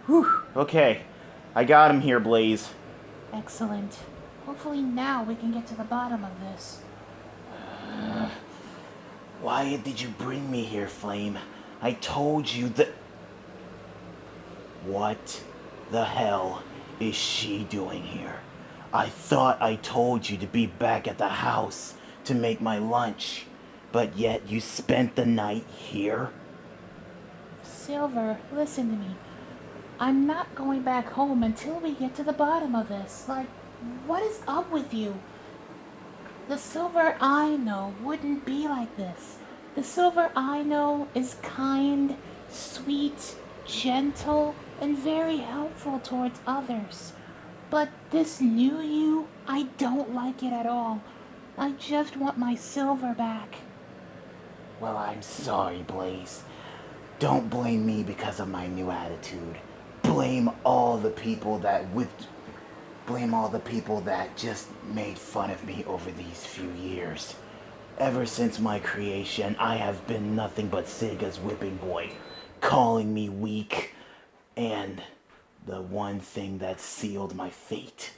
Whew. Okay. I got him here, Blaze. Excellent. Hopefully now we can get to the bottom of this. Why did you bring me here, Flame? I told you that... What the hell is she doing here? I thought I told you to be back at the house to make my lunch, but yet you spent the night here? Silver, listen to me. I'm not going back home until we get to the bottom of this. Like, what is up with you? The Silver I know wouldn't be like this. The Silver I know is kind, sweet, gentle, and very helpful towards others. But this new you, I don't like it at all. I just want my Silver back. Well, I'm sorry, Blaze. Don't blame me because of my new attitude. Blame all the people that blame all the people that just made fun of me over these few years. Ever since my creation, I have been nothing but Sega's whipping boy, calling me weak, and the one thing that sealed my fate.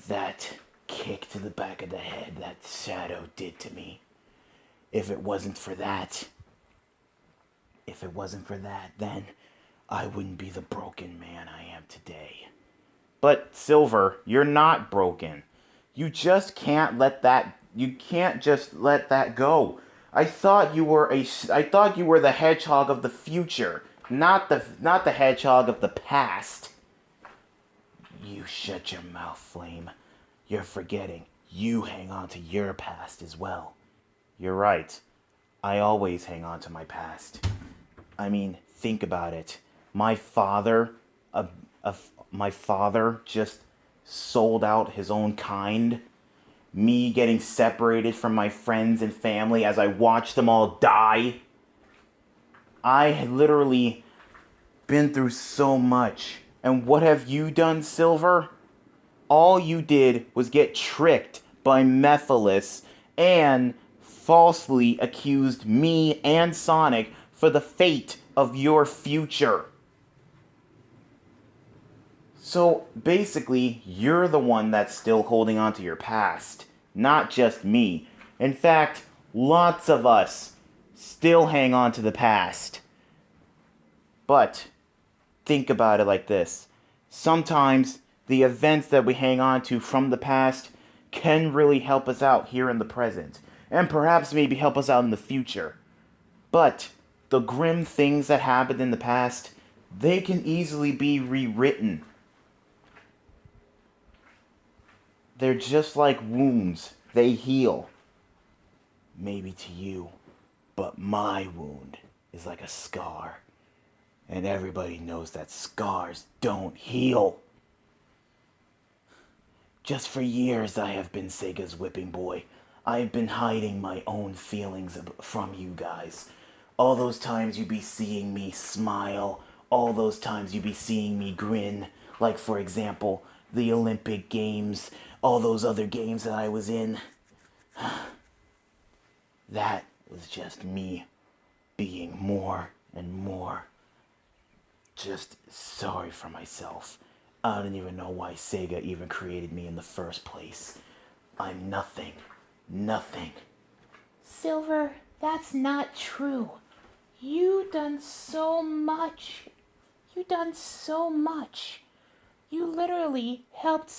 That kick to the back of the head that Shadow did to me. If it wasn't for that, then I wouldn't be the broken man I am today. But Silver, you're not broken. You just can't let that you can't just let that go. I thought you were the hedgehog of the future, not the hedgehog of the past. You shut your mouth, Flame. You're forgetting. You hang on to your past as well. You're right. I always hang on to my past. I mean, think about it. My father, my father just sold out his own kind. Me getting separated from my friends and family as I watched them all die. I had literally been through so much. And what have you done, Silver? All you did was get tricked by Mephiles and falsely accused me and Sonic for the fate of your future. So basically, you're the one that's still holding on to your past, not just me. In fact, lots of us still hang on to the past. But think about it like this. Sometimes the events that we hang on to from the past can really help us out here in the present, and perhaps maybe help us out in the future. But the grim things that happened in the past, they can easily be rewritten. They're just like wounds. They heal. Maybe to you, but my wound is like a scar. And everybody knows that scars don't heal. Just for years I have been Sega's whipping boy. I have been hiding my own feelings from you guys. All those times you be seeing me smile, all those times you be seeing me grin, like for example, the Olympic Games, all those other games that I was in. That was just me being more and more just sorry for myself. I don't even know why Sega even created me in the first place. I'm nothing. Nothing. Silver, that's not true. You done so much. You done so much. You literally helped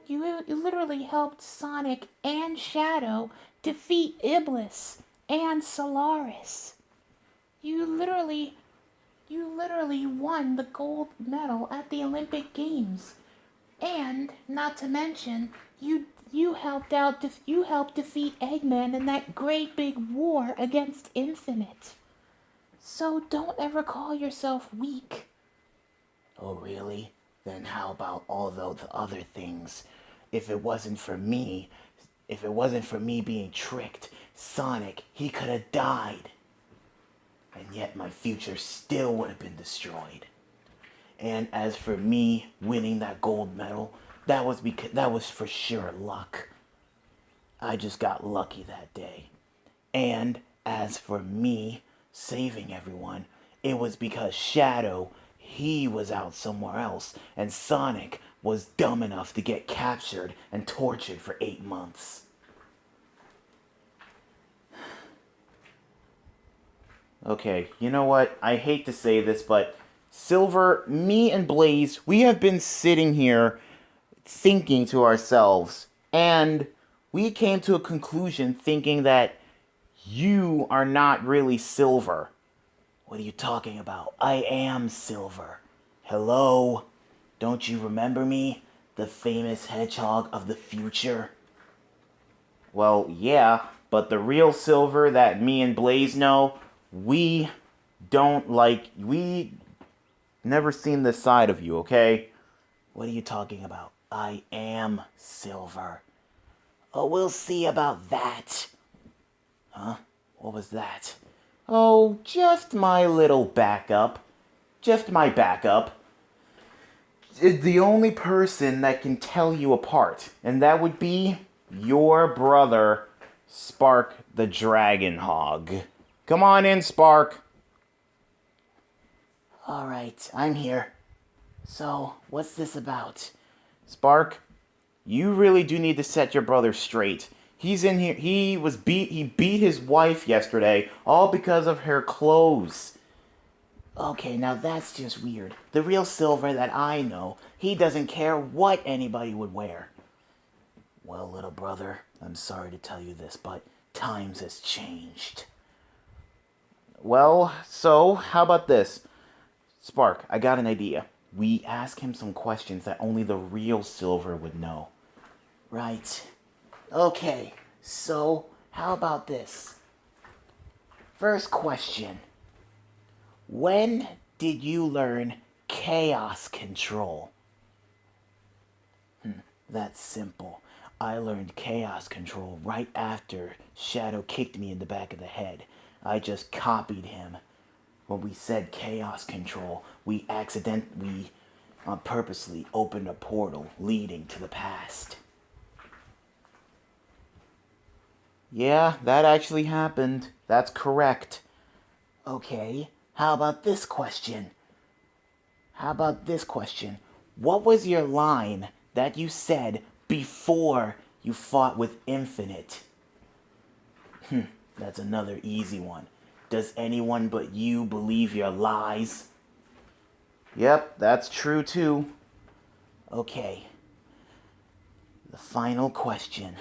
you literally helped Sonic and Shadow defeat Iblis and Solaris. You literally you literally won the gold medal at the Olympic Games. And not to mention, you helped defeat Eggman in that great big war against Infinite. So don't ever call yourself weak. Oh, really? Then how about all those other things? If it wasn't for me, if it wasn't for me being tricked, Sonic, he could have died. And yet my future still would have been destroyed. And as for me winning that gold medal, that was for sure luck. I just got lucky that day. And as for me saving everyone, it was because Shadow, he was out somewhere else, and Sonic was dumb enough to get captured and tortured for 8 months. Okay, you know what? I hate to say this, but Silver, me and Blaze, we have been sitting here thinking to ourselves, and we came to a conclusion thinking that you are not really Silver. What are you talking about? I am Silver. Hello? Don't you remember me? The famous hedgehog of the future? Well, yeah, but the real Silver that me and Blaze know, we we never seen this side of you, okay? What are you talking about? I am Silver. Oh, we'll see about that. Huh? What was that? Oh, just my little backup. Just my backup. The only person that can tell you apart, and that would be your brother, Spark the Dragon Hog. Come on in, Spark. Alright, I'm here. So, what's this about? Spark, you really do need to set your brother straight. He's in here. He beat his wife yesterday, all because of her clothes. Okay, now that's just weird. The real Silver that I know, he doesn't care what anybody would wear. Well, little brother, I'm sorry to tell you this, but times has changed. Well, so, how about this? Spark, I got an idea. We ask him some questions that only the real Silver would know. Right. Okay, so how about this? First question. When did you learn chaos control? That's simple. I learned chaos control right after Shadow kicked me in the back of the head. I just copied him. When we said chaos control, we purposely opened a portal leading to the past. Yeah, that actually happened. That's correct. Okay, how about this question? What was your line that you said before you fought with Infinite? That's another easy one. Does anyone but you believe your lies? Yep, that's true too. Okay. The final question.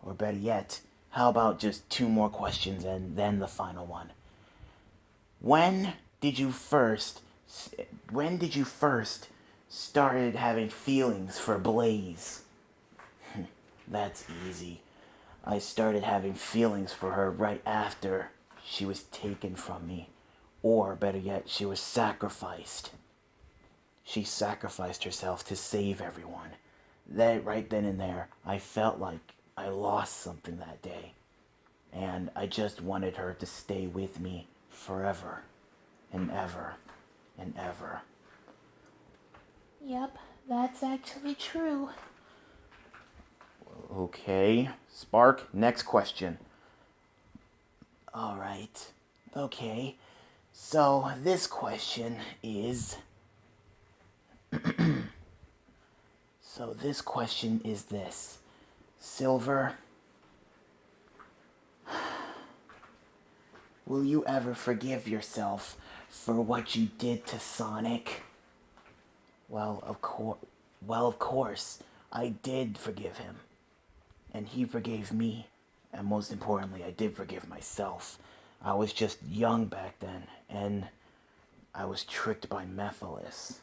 Or better yet, how about just 2 more questions and then the final one? When did you first started having feelings for Blaze? That's easy. I started having feelings for her right after she was taken from me. Or, better yet, she was sacrificed. She sacrificed herself to save everyone. Right then and there, I felt like I lost something that day. And I just wanted her to stay with me forever and ever and ever. Yep, that's actually true. Okay, Spark, next question. Alright, okay. So, this question is... this. Silver, will you ever forgive yourself for what you did to Sonic? Well, of course, I did forgive him. And he forgave me. And most importantly, I did forgive myself. I was just young back then, and I was tricked by Mephiles.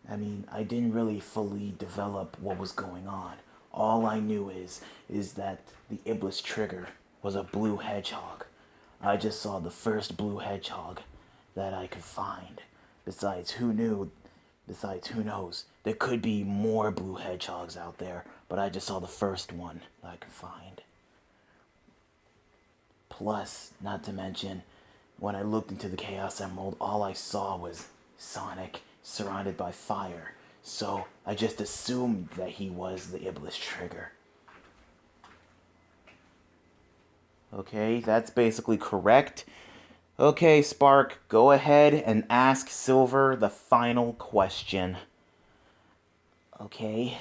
I mean, I didn't really fully develop what was going on. All I knew is that the Iblis trigger was a blue hedgehog. I just saw the first blue hedgehog that I could find. Besides, who knows? There could be more blue hedgehogs out there, but I just saw the first one that I could find. Plus, not to mention, when I looked into the Chaos Emerald, all I saw was Sonic surrounded by fire. So I just assumed that he was the Iblis trigger. Okay, that's basically correct. Okay, Spark, go ahead and ask Silver the final question. Okay,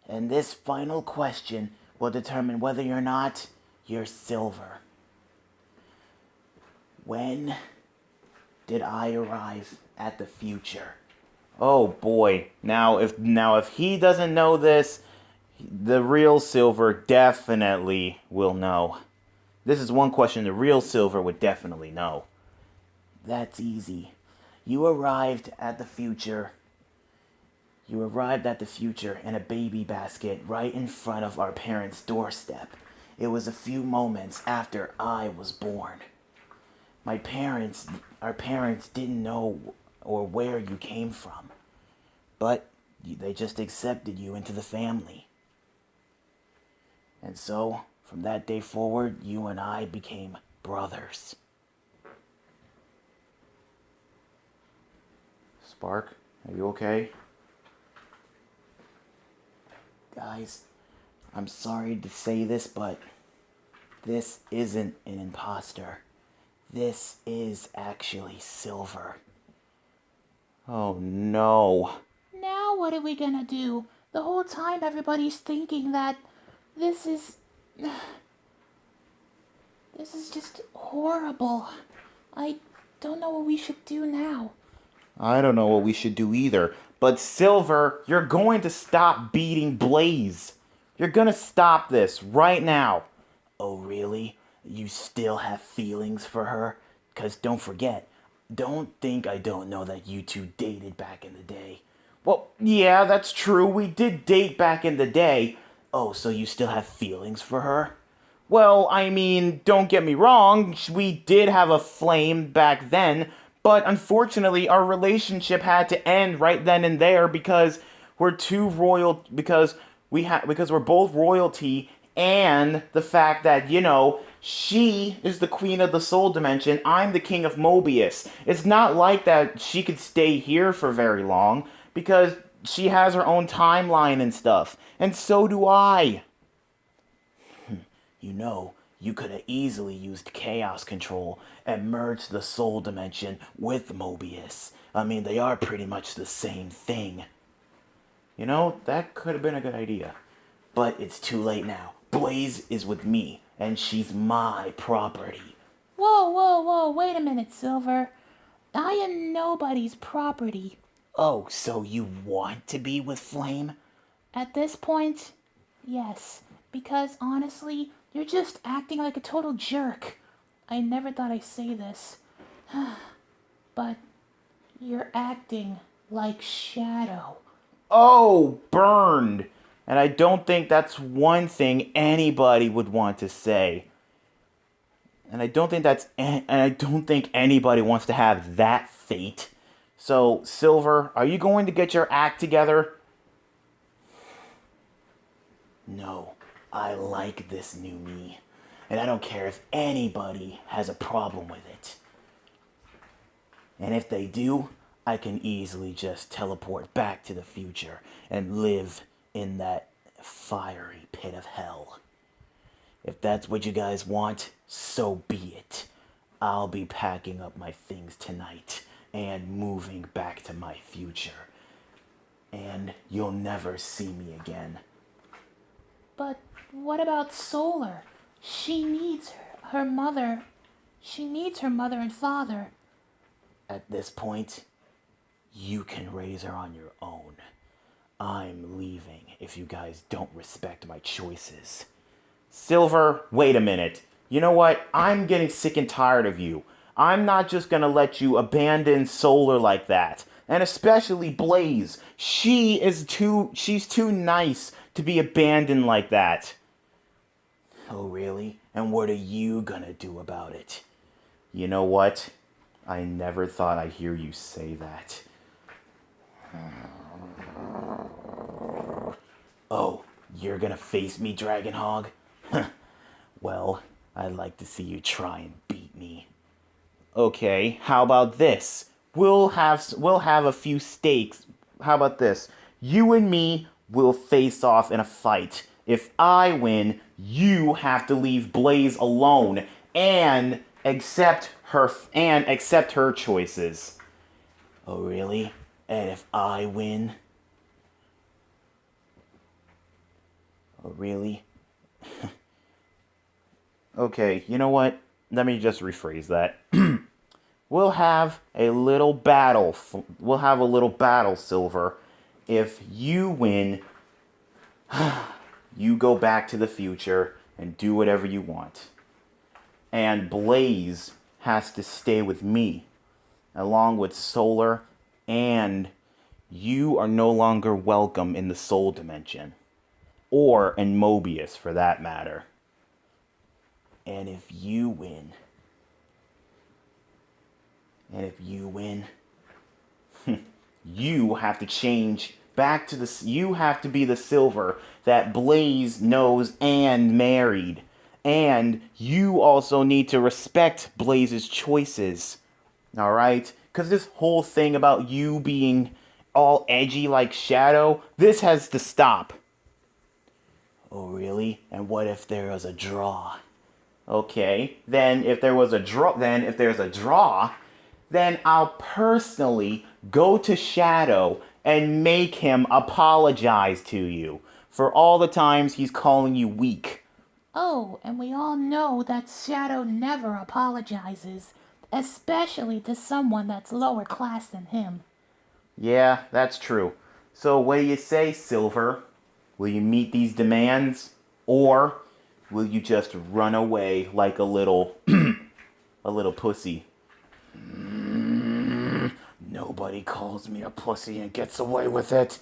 and this final question will determine whether or not you're Silver. When did I arrive at the future? Oh boy. Now if he doesn't know this, the real Silver definitely will know. This is one question the real Silver would definitely know. That's easy. You arrived at the future. You arrived at the future in a baby basket right in front of our parents' doorstep. It was a few moments after I was born. Our parents didn't know or where you came from, but they just accepted you into the family. And so, from that day forward, you and I became brothers. Spark, are you okay? Guys, I'm sorry to say this, but this isn't an imposter. This is actually Silver. Oh no. Now what are we gonna do? The whole time everybody's thinking that this is. This is just horrible. I don't know what we should do now. I don't know what we should do either. But Silver, you're going to stop beating Blaze. You're gonna stop this right now. Oh, really? You still have feelings for her? Because don't forget, don't think I don't know that you two dated back in the day. Well, yeah, that's true. We did date back in the day. Oh, so you still have feelings for her? Well, I mean, don't get me wrong, we did have a flame back then, but unfortunately our relationship had to end right then and there because because we're both royalty, and the fact that, she is the queen of the soul dimension, I'm the king of Mobius. It's not like that she could stay here for very long because she has her own timeline and stuff, and so do I. You could have easily used chaos control and merged the soul dimension with Mobius. I mean, they are pretty much the same thing. That could have been a good idea. But it's too late now. Blaze is with me, and she's my property. Whoa, whoa, whoa, wait a minute, Silver. I am nobody's property. Oh, so you want to be with Flame? At this point, yes. Because honestly, you're just acting like a total jerk. I never thought I'd say this. But you're acting like Shadow. Oh, burned! And I don't think that's one thing anybody would want to say. And I don't think anybody wants to have that fate. So, Silver, are you going to get your act together? No, I like this new me. And I don't care if anybody has a problem with it. And if they do, I can easily just teleport back to the future and live in that fiery pit of hell. If that's what you guys want, so be it. I'll be packing up my things tonight and moving back to my future. And you'll never see me again. But what about Solar? She needs her mother. She needs her mother and father. At this point, you can raise her on your own. I'm leaving if you guys don't respect my choices. Silver, wait a minute. You know what? I'm getting sick and tired of you. I'm not just gonna let you abandon Solar like that. And especially Blaze. She's too nice to be abandoned like that. Oh, really? And what are you gonna do about it? You know what? I never thought I'd hear you say that. Oh, you're gonna face me, Dragon Hog? Well, I'd like to see you try and beat me. Okay, how about this? We'll have a few stakes. How about this? You and me will face off in a fight. If I win, you have to leave Blaze alone, and accept her choices. Oh, really? And if I win? Oh, really? Okay, you know what? Let me just rephrase that. We'll have a little battle. We'll have a little battle, Silver. If you win, you go back to the future and do whatever you want. And Blaze has to stay with me, along with Solar, and you are no longer welcome in the Soul Dimension. Or in Mobius, for that matter. And if you win, you have to change back to you have to be the Silver that Blaze knows and married. And you also need to respect Blaze's choices. Alright? Because this whole thing about you being all edgy like Shadow, this has to stop. Oh, really? And what if there was a draw? Okay, then if there's a draw, then I'll personally go to Shadow and make him apologize to you for all the times he's calling you weak. Oh, and we all know that Shadow never apologizes, especially to someone that's lower class than him. Yeah, that's true. So what do you say, Silver? Will you meet these demands? Or will you just run away like a little pussy? Nobody calls me a pussy and gets away with it.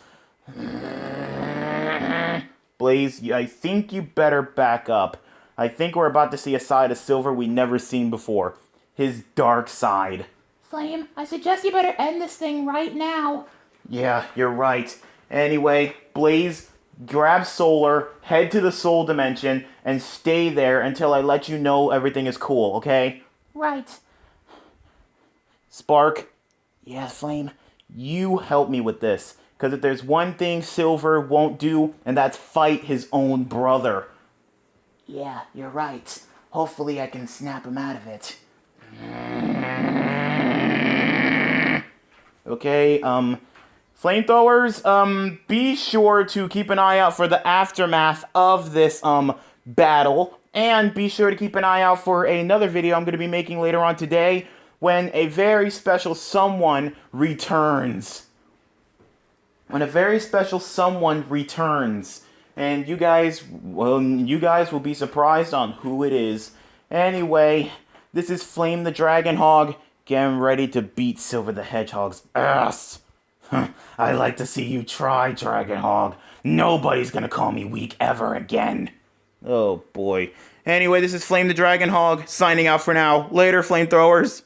Blaze, I think you better back up. I think we're about to see a side of Silver we never seen before. His dark side. Flame, I suggest you better end this thing right now. Yeah, you're right. Anyway, Blaze, grab Solar, head to the Soul Dimension, and stay there until I let you know everything is cool, okay? Right. Spark, yeah, Flame, you help me with this. Because if there's one thing Silver won't do, and that's fight his own brother. Yeah, you're right. Hopefully I can snap him out of it. Okay, flamethrowers, be sure to keep an eye out for the aftermath of this, battle. And be sure to keep an eye out for another video I'm going to be making later on today when a very special someone returns. When a very special someone returns. And you guys will be surprised on who it is. Anyway, this is Flame the Dragon Hog, getting ready to beat Silver the Hedgehog's ass. I like to see you try, Dragon Hog. Nobody's gonna call me weak ever again. Oh boy. Anyway, this is Flame the Dragon Hog, signing out for now. Later, flamethrowers.